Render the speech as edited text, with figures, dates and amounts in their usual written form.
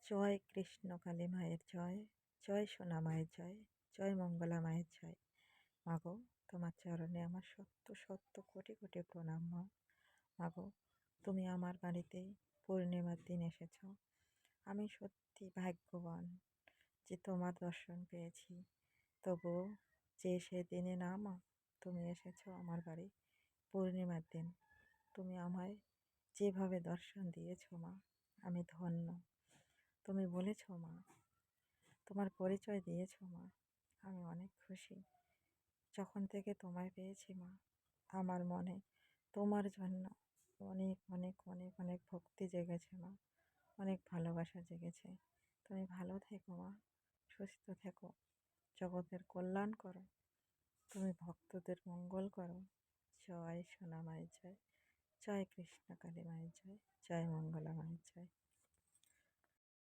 জয় কৃষ্ণ কালী মায়ের জয়, জয় সোনা মায়ের জয়, জয় মঙ্গলা মায়ের জয়। মাগো, তোমার চরণে আমার সত্য সত্য কোটি কোটি প্রণাম মা। মাগো, তুমি আমার বাড়িতে পূর্ণিমার দিন এসেছ। আমি সত্যি ভাগ্যবান যে তোমার দর্শন পেয়েছি। তবুও যে সেদিনে না মা, তুমি এসেছ আমার বাড়ি পূর্ণিমার দিন। তুমি আমায় যেভাবে দর্শন দিয়েছ মা, আমি ধন্য। তুমি বলেছ মা, তোমার পরিচয় দিয়েছ মা, আমি অনেক খুশি। যখন থেকে তোমায় পেয়েছি মা, আমার মনে তোমার জন্য অনেক অনেক অনেক অনেক ভক্তি জেগেছে মা, অনেক ভালোবাসা জেগেছে। তুমি ভালো থেকো মা, সুস্থ থেকো, জগতের কল্যাণ করো, তুমি ভক্তদের মঙ্গল করো। জয় সোনা মায়ের জয়, জয় কৃষ্ণ কালী মায়ের জয়, জয় মঙ্গলা মায়ের জয়।